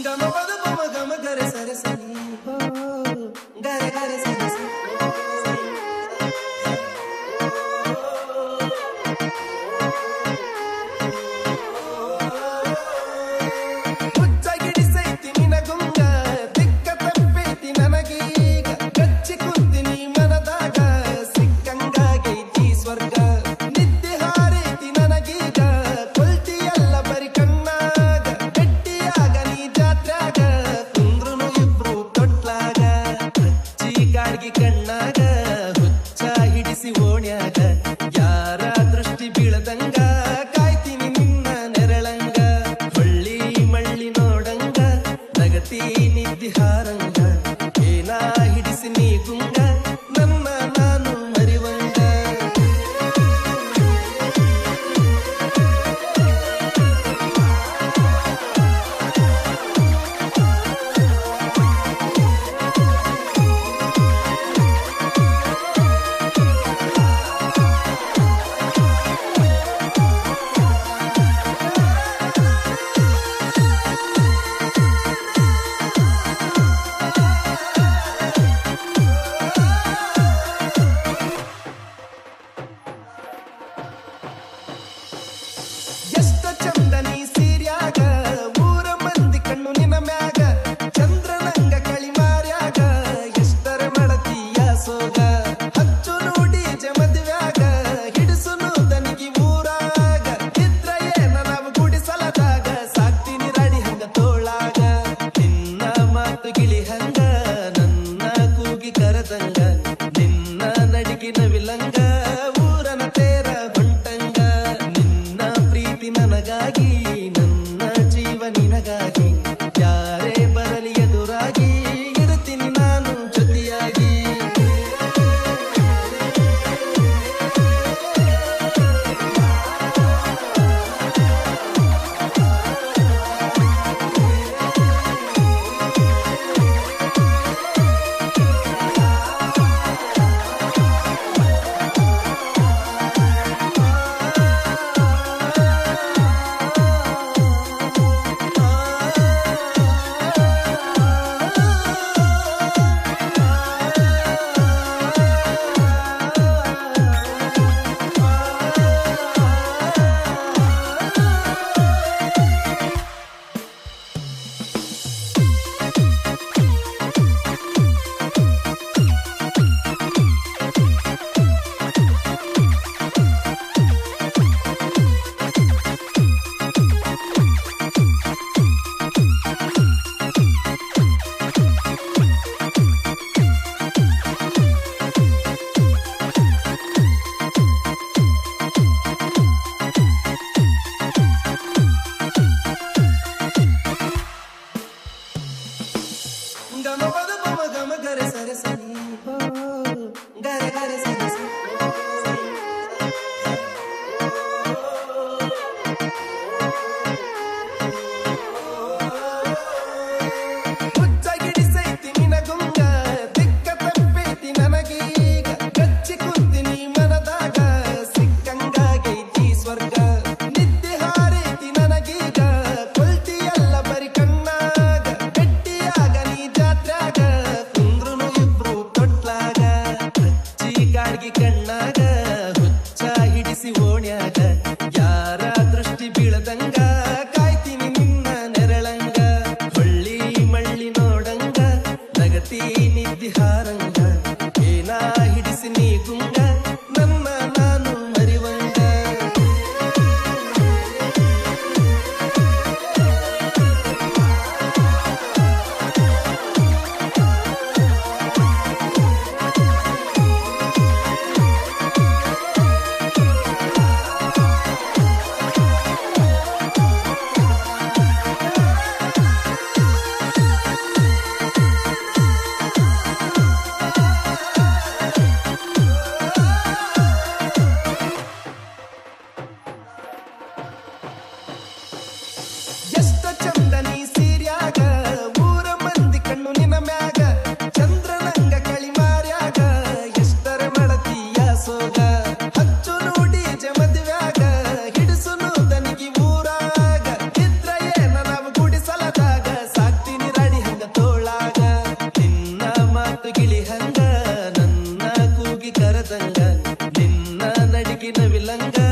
ಗಮ ಪದ ಪಮ ಗಮ ಗರೆ ಸರೆ ಸನಿ ಗರೆ ಗರೆ ಸರೆ ಸನಿ ಕಣ್ಣಾಗ ಹುಚ್ಚ ಹಿಡಿಸಿ ಓಣ್ಯಾಗ ಯಾರ ದೃಷ್ಟಿ ಬೀಳದಂಗ ಕಾಯ್ತೀನಿ ನಿನ್ನ ನೆರಳಂಗ ಹೊಳ್ಳಿ ಮಳ್ಳಿ ನೋಡಂಗ ನಗತಿ ನಿದ್ದಿ ಹಾರಂಗ ಏನ ಹಿಡಿಸಿ ನೀ ಗುಂಗ ನನ್ನ ನಾನು ಮರಿವಂಗ ಚಂದನಿ ಸೀರ್ಯಾಗ ಊರ ಮಂದಿ ಕಣ್ಣು ನಿನ್ನ ಮ್ಯಾಗ ಚಂದ್ರನಂಗ ಕಳಿ ಮಾರ್ಯಾಗ ಎಷ್ಟರ ಮಾಡತೀಯ ಸೋಗ ಹಚ್ಚು ನೋಡಿ ಜಮದ್ವ್ಯಾಗ ಹಿಡಿಸುನು ದನಿಗಿ ಊರಾಗ ಇದ್ರ ಏನ ನಾವು ಗುಡಿಸಲದಾಗ ಸಾಕ್ತೀನಿ ರಾಡಿ ಹಂಗ ತೋಳಾಗ ನಿನ್ನ ಮಾತು ಗಿಳಿ ಹಂಗ ನನ್ನ ಕೂಗಿ ಕರದಂಗ ನಿನ್ನ ನಡಿಗಿ ನವಿಲಂಗ ಊರನ ತೇರ ಹೊಂಟಂಗ ನಿನ್ನ ಪ್ರೀತಿ ನನಗಾಗಿ ನವಿಲಂಗ